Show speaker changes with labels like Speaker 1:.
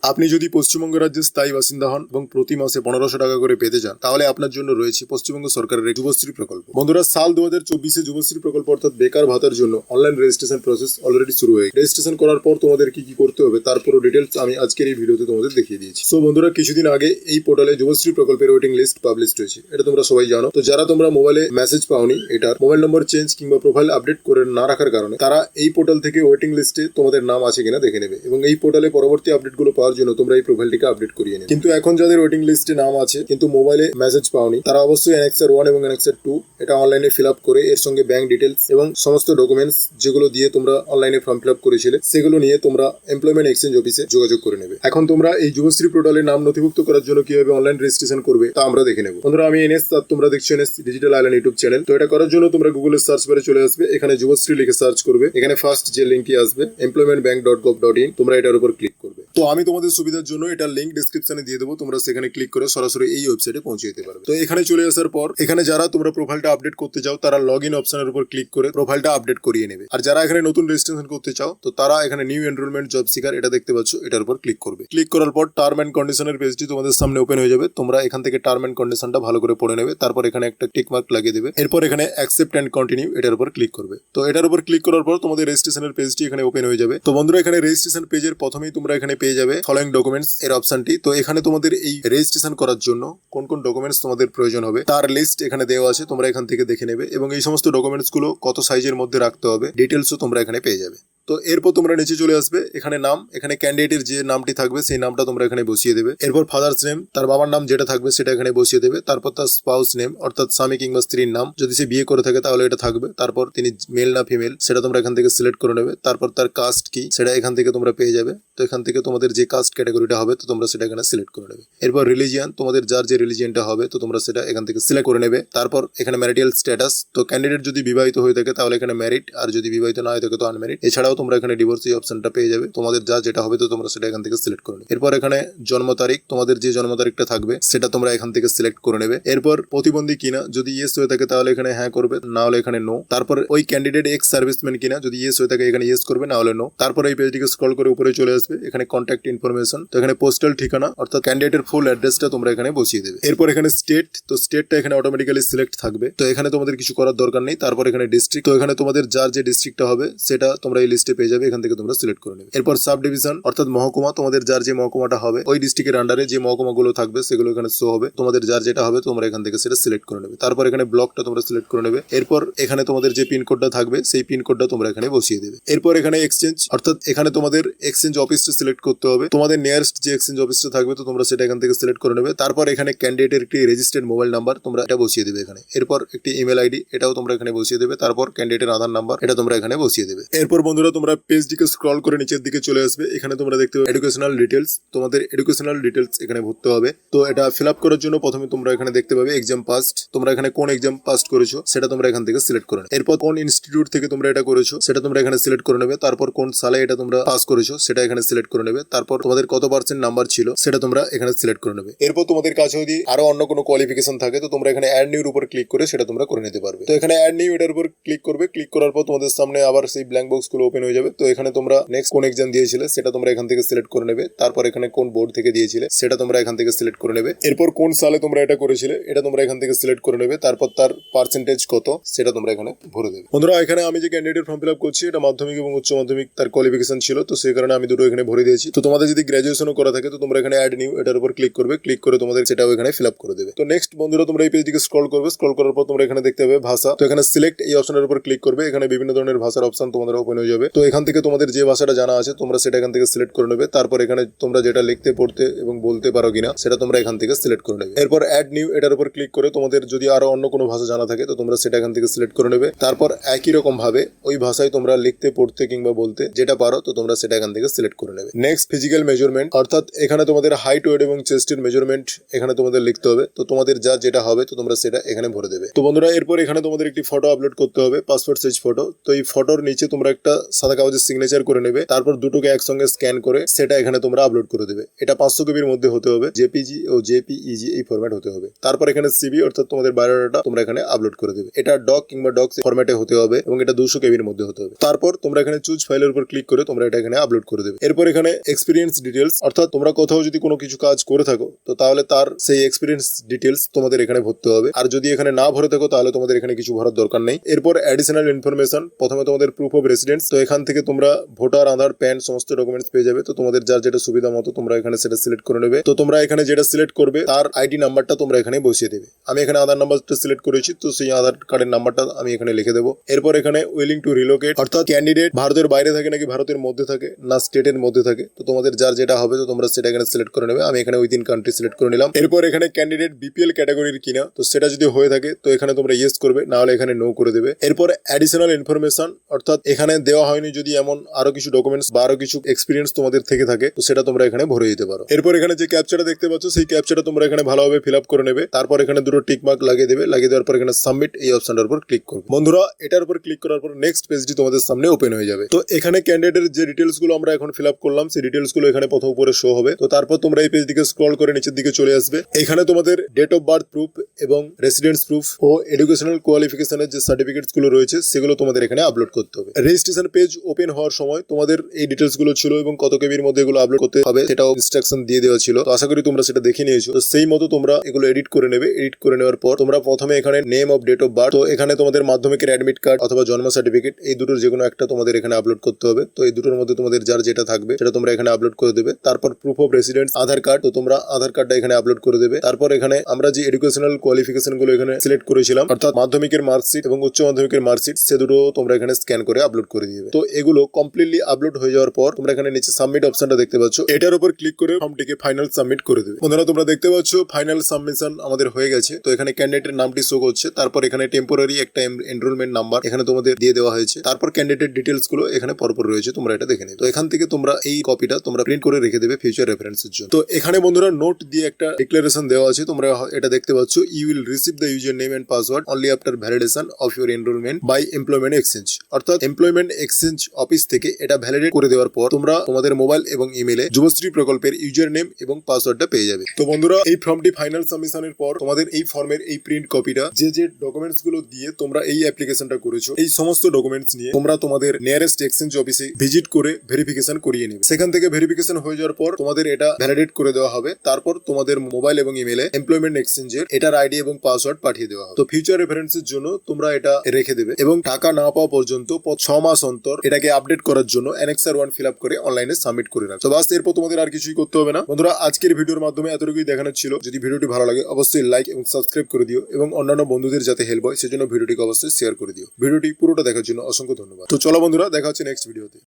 Speaker 1: আপনি যদি পশ্চিমবঙ্গ রাজ্যের স্থায়ী বাসিন্দা হন এবং প্রতি মাসে 1500 টাকা করে পেতে চান, তাহলে আপনার জন্য রয়েছে পশ্চিমবঙ্গ সরকারের এক যুবশ্রী প্রকল্প। বন্ধুরা, সাল 2024 যুবশ্রী প্রকল্প অর্থাৎ বেকার ভাতার জন্য অনলাইন রেজিস্ট্রেশন প্রসেস অলরেডি শুরু হয়ে গেছে। রেজিস্ট্রেশন করার পর তোমাদের কি কি করতে হবে তার পুরো ডিটেলস আমি আজকের এই ভিডিওতে তোমাদের দেখিয়ে দিয়েছি। সো বন্ধুরা, কিছুদিন আগে এই পোর্টালে যুবশ্রী প্রকল্পের ওয়েটিং লিস্ট পাবলিশ হয়েছে, এটা তোমরা সবাই জানো। তো যারা তোমরা মোবাইলে মেসেজ পাওনি, এটার মোবাইল নম্বর চেঞ্জ কিংবা প্রোফাইল আপডেট করে না রাখার কারণে, তারা এই পোর্টাল থেকে ওয়েটিং লিস্টে তোমাদের নাম আছে কিনা দেখে নেবে এবং এই পোর্টালে পরবর্তী আপডেটগুলো পাওয়ার জন্য তোমরা এই প্রোফাইলটিকে আপডেট করিয়ে নেবে। কিন্তু এখন যাদের ওয়েটিং লিস্টে নাম আছে কিন্তু মোবাইলে মেসেজ পাওনি, তারা অবশ্যই অ্যানেক্সার 1 এবং অ্যানেক্সার 2 এটা অনলাইনে ফিল আপ করে এর সঙ্গে ব্যাংক ডিটেলস এবং সমস্ত ডকুমেন্টস যেগুলো দিয়ে তোমরা অনলাইনে ফর্ম ফিল আপ করেছিলে সেগুলো নিয়ে তোমরা এমপ্লয়মেন্ট এক্সচেঞ্জ অফিসে যোগাযোগ করে নেবে। এখন তোমরা এই যুবশ্রী পোর্টালে নাম নথিভুক্ত করার জন্য কিভাবে অনলাইন রেজিস্ট্রেশন করবে তা আমরা দেখে নেব। বন্ধুরা, আমি এনএস, তোমরা দেখছো NS digital island YouTube channel. তো এটা করার জন্য তোমরা গুগলের সার্চ বারে চলে আসবে, এখানে যুবশ্রী লিখে সার্চ করবে। এখানে ফার্স্ট যে লিঙ্কটি আসবে employmentbank.gov.in, তোমরা এটার উপর ক্লিক করবে। তো আমি তোমাদের সুবিধার জন্য এটা লিঙ্ক ডেসক্রিপশনে দিয়ে দেবো, তোমরা সেখানে ক্লিক করে সরাসরি এই ওয়েবসাইটে পৌঁছে যেতে পারবে। তো এখানে চলে আসার পর এখানে যারা তোমরা প্রোফাইলটা আপডেট করতে চাও তারা লগ ইন অপশনের উপর ক্লিক করে প্রোফাইলটা আপডেট করিয়ে নেবে। আর যারা এখানে নতুন রেজিস্ট্রেশন করতে চাও তো তারা এখানে নিউ এনরোলমেন্ট জব সিকার এটা দেখতে পাচ্ছ, এটার উপর ক্লিক করবে। ক্লিক করার পর টার্ম এন্ড কন্ডিশনের পেজটি তোমাদের সামনে ওপেন হয়ে যাবে। তোমরা এখান থেকে টার্ম এন্ড কন্ডিশনটা ভালো করে পড়ে নেবে, তারপর এখানে একটা টিক মার্ক লাগিয়ে দেবে। এরপর এখানে অ্যাকসেপ্ট এন্ড কন্টিনিউ এটার উপর ক্লিক করবে। তো এটার উপর ক্লিক করার পর তোমাদের রেজিস্ট্রেশনের পেজটি এখানে ওপেন হয়ে যাবে। তো বন্ধুরা, এখানে রেজিস্ট্রেশন পেজের প্রথমেই তোমরা এখানে পেয়ে যাবে ফলোইং ডকুমেন্টস এর অপশনটি। তো এখানে তোমাদের এই রেজিস্ট্রেশন করার জন্য কোন কোন ডকুমেন্টস তোমাদের প্রয়োজন হবে তার লিস্ট এখানে দেওয়া আছে, তোমরা এখান থেকে দেখে নেবে এবং এই সমস্ত ডকুমেন্টস গুলো কত সাইজের মধ্যে রাখতে হবে ডিটেলসও তোমরা এখানে পেয়ে যাবে। তো এরপর তোমরা নিচে চলে আসবে, এখানে নাম, এখানে ক্যান্ডিডেটের যে নামটি থাকবে সেই নামটা তোমরা এখানে বসিয়ে দেবে। এরপর ফাদার্স নেম, তার বাবার নাম যেটা থাকবে সেটা এখানে বসিয়ে দেবে। তারপর তার স্পাউস নেম অর্থাৎ স্বামী কিংবা স্ত্রীর নাম, যদি সে বিয়ে করে থাকে তাহলে এটা থাকবে। তারপর তিনি মেল না ফিমেল সেটা তোমরা এখান থেকে সিলেক্ট করে নেবে। তারপর তার কাস্ট কি সেটা এখান থেকে তোমরা পেয়ে যাবে। তো এখান থেকে তোমাদের যে কাস্ট ক্যাটাগরিটা হবে তো তোমরা সেটা এখানে সিলেক্ট করে নেবে। এরপর রিলিজিয়ান, তোমাদের যার যে রিলিজিয়ানটা হবে তো তোমরা সেটা এখান থেকে সিলেক্ট করে নেবে। তারপর এখানে ম্যারিটাল স্ট্যাটাস, তো ক্যান্ডিডেট যদি বিবাহিত হয়ে থাকে তাহলে এখানে ম্যারিড, আর যদি বিবাহিত না হয়ে থাকে তো আনম্যারিড। এছাড়াও তোমরা এখানে ডিভোর্সি অপশনটা পেয়ে যাবে। তোমাদের যা যেটা হবে তো তোমরা সেটা এখান থেকে সিলেক্ট করে নেবে। এরপর এখানে জন্ম তারিখ, তোমাদের যে জন্ম তারিখটা থাকবে সেটা তোমরা এখান থেকে সিলেক্ট করে নেবে। এরপর প্রতিবন্ধী কিনা, যদি ইয়েস হয়ে থাকে তাহলে এখানে হ্যাঁ করবে, না হলে এখানে নো। তারপর ওই ক্যান্ডিডেট এক্স সার্ভিসম্যান কিনা, যদি ইয়েস হয়ে থাকে এখানে ইয়েস করবে, না হলে নো। তারপর এই পেজটিকে স্ক্রল করে উপরে চলে আসবে, এখানে কন্ট্যাক্ট ইনফরমেশন, তো এখানে পোস্টাল ঠিকানা অর্থাৎ ক্যান্ডিডেটের ফুল অ্যাড্রেসটা তোমরা এখানে বসিয়ে দেবে। এরপর এখানে স্টেট, তো স্টেটটা এখানে অটোমেটিক্যালি সিলেক্ট থাকবে, তো এখানে তোমাদের কিছু করার দরকার নেই। তারপর এখানে ডিস্ট্রিক্ট, তো এখানে তোমাদের যার যে ডিস্ট্রিক্টটা হবে সেটা তোমরা এই লিস্টে পেয়ে যাবে, এখান থেকে তোমরা সিলেক্ট করে নেবে। এরপর সাব ডিভিশন অর্থাৎ মহকুমা, তোমাদের যার যে মহকুমাটা হবে ওই ডিস্ট্রিক্টের আন্ডারে যে মহকুমাগুলো থাকবে সেগুলো এখানে শো হবে, তোমাদের যার যেটা হবে তোমরা এখান থেকে সেটা সিলেক্ট করে নেবে। তারপর এখানে ব্লকটা তোমরা সিলেক্ট করে নেবে। এরপর এখানে তোমাদের যে পিনকোডটা থাকবে সেই পিনকোডটা তোমরা এখানে বসিয়ে দেবে। এরপর এখানে এক্সচেঞ্জ অর্থাৎ এখানে তোমাদের এক্সচেঞ্জ অফিসটা সিলেক্ট করতে হবে, তোমাদের নিয়ারেস্ট যে এক্সচেঞ্জ অফিসটা থাকবে তো তোমরা সেটা এখান থেকে সিলেক্ট করে নেবে। তারপর এখানে ক্যান্ডিডেটের একটি রেজিস্টার্ড মোবাইল নাম্বার তোমরা এটা বসিয়ে দেবে এখানে। এরপর একটি ইমেল আইডি এটাও তোমরা এখানে বসিয়ে দেবে। তারপর ক্যান্ডিডেটের আধার নাম্বার এটা তোমরা এখানে বসিয়ে দেবে। এরপর বন্ধুরা, তোমরা পেজটিকে স্ক্রল করে নিচের দিকে চলে আসবে, এখানে তোমরা দেখতে পাবে এডুকেশনাল ডিটেলস, তোমাদের এডুকেশনাল ডিটেলস এখানে ভরতে হবে। তো এটা ফিল আপ করার জন্য প্রথমে তোমরা এখানে দেখতে পাবে এক্সাম পাস্ট, তোমরা এখানে কোন এক্সাম পাস্ট করেছো সেটা তোমরা এখান থেকে সিলেক্ট করে নেবে। এরপর কোন ইনস্টিটিউট থেকে তোমরা এটা করেছো সেটা তোমরা এখানে সিলেক্ট করে নেবে। তারপর কোন সালে এটা তোমরা পাস করেছো সেটা এখানে সিলেক্ট করে নেবে। তারপর তোমাদের কত পার্সেন্ট নাম্বার ছিল সেটা তোমরা এখানে সিলেক্ট করে নেবে। এরপর তোমাদের কাছে যদি আরো অন্য কোনো কোয়ালিফিকেশন থাকে তো তোমরা এখানে অ্যাড নিউর উপর ক্লিক করে সেটা তোমরা করে নিতে পারবে। তো এখানে অ্যাড নিউ এটার উপর ক্লিক করবে, ক্লিক করার পর তোমাদের সামনে আবার সেই ব্ল্যাঙ্ক বক্স গুলো ওপেন হয়ে যাবে। তো এখানে তোমরা নেক্সট কোন এক্সাম দিয়েছিলে সেটা তোমরা এখান থেকে সিলেক্ট করে নেবে। তারপর এখানে কোন বোর্ড থেকে দিয়েছিলে সেটা তোমরা এখান থেকে সিলেক্ট করে নেবে। এরপর কোন সালে তোমরা এটা করেছিলে এটা তোমরা এখান থেকে সিলেক্ট করে নেবে। তারপর তার পার্সেন্টেজ কত সেটা তোমরা এখানে ভরে দেবে। বন্ধুরা, এখানে আমি যে ক্যান্ডিডেট ফর্ম ফিল আপ করছি এটা মাধ্যমিক এবং উচ্চ মাধ্যমিক তার কোয়ালিফিকেশন ছিল, তো সেই কারণে আমি দুটো এখানে ভরে দিয়েছি। তো তোমাদের যদি গ্র্যাজুয়েশনও করা থাকে তো তোমরা এখানে অ্যাড নিউ এটার উপর ক্লিক করবে, ক্লিক করে তোমাদের সেটাও এখানে ফিল আপ করে দেবে। তো নেক্সট বন্ধুরা, তোমরা এই পেজটিকে স্ক্রল করবে, স্ক্রল করার পর তোমরা এখানে দেখতে পাবে ভাষা, তো এখানে সিলেক্ট এই অপশনের উপর ক্লিক করবে, এখানে বিভিন্ন ধরনের ভাষার অপশন তোমাদের ওপেন হয়ে যাবে। তো এখান থেকে তোমাদের যে ভাষাটা জানা আছে তোমরা সেটা এখান থেকে সিলেক্ট করে নেবে। তারপর এখানে তোমরা যেটা লিখতে পড়তে এবং বলতে পারো কিনা সেটা তোমরা এখান থেকে সিলেক্ট করে নেবে। এরপর অ্যাড নিউ এটার উপর ক্লিক করে তোমাদের যদি আরো অন্য কোনো ভাষা জানা থাকে তো তোমরা সেটা এখান থেকে সিলেক্ট করে নেবে। তারপর একই রকম ভাবে ওই ভাষায় তোমরা লিখতে পড়তে কিংবা বলতে যেটা পারো তো তোমরা সেটা এখান থেকে সিলেক্ট করে নেবে। নেক্সট ফিজিক্যাল মেজারমেন্ট অর্থাৎ এখানে তোমাদের হাইট, ওয়েট এবং চেস্টের মেজারমেন্ট এখানে তোমাদের লিখতে হবে। তো তোমাদের যা যেটা হবে তো তোমরা সেটা এখানে ভরে দেবে। তো বন্ধুরা, এরপর এখানে তোমাদের একটি ফটো আপলোড করতে হবে, পাসপোর্ট সাইজ ফটো। তো এই ফটোর নিচে তোমরা একটা সাদা কাগজের সিগনেচার করে নেবে, তারপর দুটোকে একসঙ্গে স্ক্যান করে সেটা এখানে তোমরা আপলোড করে দেবে। এটা 500 কেবির মধ্যে হতে হবে, জেপিজি ও জেপিইজি এই ফরম্যাট হতে হবে। তারপর এখানে সিবি অর্থাৎ তোমাদের বায়োডাটা তোমরা এখানে আপলোড করে দেবে। এটা ডক কিংবা ডক্স ফরম্যাটে হতে হবে এবং এটা 200 কেবির মধ্যে হতে হবে। তারপর তোমরা এখানে চুজ ফাইলের উপর ক্লিক করে তোমরা এটা এখানে আপলোড করে দেবে। এরপর এখানে এক্সপিরিয়েন্স ডিটেলস অর্থাৎ তোমরা কোথাও যদি কোনো কিছু কাজ করে থাকো তো তাহলে তার সেই এক্সপিরিয়েন্স ডিটেলস তোমাদের এখানে ভরতে হবে। আর যদি এখানে না ভরে থাকো তাহলে তোমাদের এখানে কিছু ভরার দরকার নেই। এরপর অ্যাডিশনাল ইনফরমেশন, প্রথমে তোমাদের প্রুফ অফ রেসিডেন্স। তো এখান থেকে তোমরা ভোটার, আধার, প্যান সমস্ত ডকুমেন্টস পেয়ে যাবে। তো তোমাদের যার যেটা সুবিধা মতো তোমরা এখানে সেটা সিলেক্ট করে নেবে। তো তোমরা এখানে যেটা সিলেক্ট করবে তার আইডি নাম্বারটা তোমরা এখানে বসিয়ে দেবে। আমি এখানে আধার নাম্বারটা সিলেক্ট করেছি, তো সেই আধার কার্ডের নাম্বারটা আমি এখানে লিখে দেবো। এরপর এখানে উইলিং টু রিলোকেট অর্থাৎ ক্যান্ডিডেট ভারতের বাইরে থাকে নাকি ভারতের মধ্যে থাকে না স্টেটের মধ্যে থাকে। তো তোমাদের যার যেটা হবে তো তোমরা সেটা এখানে সিলেক্ট করে নেবে। আমি এখানে উইদিন কান্ট্রি সিলেক্ট করে নিলাম। এরপর এখানে ক্যান্ডিডেট বিপিএল ক্যাটাগরির কিনা, তো সেটা যদি হয়ে থাকে তো এখানে তোমরা ইয়েস করবে, না হলে এখানে নো করে দেবে। এরপর অ্যাডিশনাল ইনফরমেশন অর্থাৎ এখানে দেওয়া হয়নি যদি এমন আরো কিছু ডকুমেন্টস বা আরো কিছু এক্সপিরিয়েন্স তোমাদের থেকে থাকে তো সেটা তোমরা এখানে ভরে দিতে পারো। এরপর এখানে যে ক্যাপচাটা দেখতে পাচ্ছ সেই ক্যাপচাটা তোমরা এখানে ভালোভাবে ফিল আপ করে নেবে। তারপর এখানে দুটো টিক মার্ক লাগিয়ে দেবে। লাগিয়ে দেওয়ার পর এখানে সাবমিট এই অপশনটার উপর ক্লিক করবে। বন্ধুরা এটার উপর ক্লিক করার পর নেক্সট পেজটি তোমাদের সামনে ওপেন হয়ে যাবে। তো এখানে ক্যান্ডিডেটের যে ডিটেলস গুলো আমরা এখন ফিল আপ করলাম সেই ডিটেলস গুলো এখানে প্রথম উপরে শো হবে। তো তারপর তোমরা এই পেজ দিকে স্ক্রল করে নিচের দিকে চলে আসবে। এখানে তোমাদের ডেট অফ বার্থ প্রুফ এবং রেসিডেন্স প্রুফ ও এডুকেশনাল কোয়ালিফিকেশনের যে সার্টিফিকেটস গুলো রয়েছে সেগুলো তোমাদের এখানে আপলোড করতে হবে। রেজিস্ট্রেশন পেজ ওপেন হওয়ার সময় তোমাদের এই ডিটেলস গুলো ছিল এবং কত কেবির মধ্যে এগুলো আপলোড করতে হবে সেটাও ইনস্ট্রাকশন দিয়ে দেওয়া ছিল। তো আশা করি তোমরা সেটা দেখে নিয়েছো। তো সেই মতো তোমরা এগুলো এডিট করে নেবে। এডিট করে নেওয়ার পর তোমরা প্রথমে এখানে name of date of birth, তো এখানে তোমাদের মাধ্যমিকের অ্যাডমিট কার্ড অথবা জন্ম সার্টিফিকেট এই দুটোর যে কোনো একটা তোমাদের এখানে আপলোড করতে হবে। তো এই দুটোর মধ্যে তোমাদের যার যেটা থাকবে সেটা তোমরা এখানে আপলোড করে দেবে। তারপর proof of residence Aadhaar card, তো তোমরা আধার কার্ডটা এখানে আপলোড করে দেবে। তারপর এখানে আমরা যে এডুকেশনাল কোয়ালিফিকেশন গুলো এখানে সিলেক্ট করেছিলাম অর্থাৎ মাধ্যমিকের মার্কশিট এবং উচ্চ মাধ্যমিকের মার্কশিট সে দুটো তোমরা এখানে স্ক্যান করে আপলোড করে দিবে। তো এগুলো কমপ্লিটলি আপলোড হয়ে যাওয়ার পর তোমরা এখানে নিচে সাবমিট অপশনটা দেখতে পাচ্ছ, এটার উপর ক্লিক করে ফর্মটিকে ফাইনাল সাবমিট করে দেবে। বন্ধুরা তোমরা দেখতে পাচ্ছ ফাইনাল সাবমিশন আমাদের হয়ে গেছে। তো এখানে ক্যান্ডিডেটের নামটি শো করছে। তারপর এখানে টেম্পোরারি একটা এনরোলমেন্ট নাম্বার এখানে তোমাদের দিয়ে দেওয়া হয়েছে। তারপর ক্যান্ডিডেট ডিটেলস গুলো এখানে পরপর রয়েছে, তোমরা এটা দেখে নেবে। তো এখান থেকে তোমরা এই কপিটা তোমরা প্রিন্ট করে রেখে দেবে ফিউচার রেফারেন্সের জন্য। তো এখানে বন্ধুরা নোট দিয়ে একটা ডিক্লারেশন দেওয়া আছে, তোমরা এটা দেখতে পাচ্ছ, you will receive the user name and password only after validation of your enrollment by employment exchange. অর্থাৎ এমপ্লয়মেন্ট এক্সচেঞ্জ অফিস থেকে এটা ভ্যালিডেট করে দেওয়ার পর তোমরা তোমাদের মোবাইল এবং ইমেলে যুবশ্রী প্রকল্পের ইউজার নেম এবং পাসওয়ার্ডটা পেয়ে যাবে। তো বন্ধুরা এই ফর্মটি ফাইনাল সাবমিশনের পর তোমাদের এই ফর্মের এই প্রিন্ট কপিটা যে যে ডকুমেন্টস গুলো দিয়ে তোমরা এই অ্যাপ্লিকেশনটা করেছো এই সমস্ত ডকুমেন্টস নিয়ে তোমরা তোমাদের নিয়ারেস্ট এক্সচেঞ্জ অফিসে ভিজিট করে ভেরিফিকেশন করিয়ে নেবে। সেখান থেকে ভেরিফিকেশন হয়ে যাওয়ার পর তোমাদের এটা ভ্যালিডেট করে দেওয়া হবে। তারপর তোমাদের মোবাইল এবং ইমেলে এমপ্লয়মেন্ট এক্সচেঞ্জের এটার আইডি এবং পাসওয়ার্ড পাঠিয়ে দেওয়া হবে। তো ফিউচার রেফারেন্সের জন্য তোমরা এটা রেখে দেবে এবং টাকা না পাওয়া পর্যন্ত 6 মাস অন্তর এটাকে আপডেট করার জন্য অ্যানেক্সার 1 ফিল আপ করে অনলাইনে সাবমিট করে রাখো। তো বাস এরপর তোমাদের আর কিছুই করতে হবে না। বন্ধুরা আজকের ভিডিওর মাধ্যমে এতটুকুই দেখানোর ছিল। যদি ভিডিওটি ভালো লাগে অবশ্যই লাইক এবং সাবস্ক্রাইব করে দিও এবং অন্যান্য বন্ধুদের যাতে হেল্প হয় সেজন্য ভিডিওটিকে অবশ্যই শেয়ার করে দিও। ভিডিওটি পুরোটা দেখার জন্য অসংখ্য ধন্যবাদ। তো চলো বন্ধুরা দেখা হচ্ছে নেক্সট ভিডিওতে।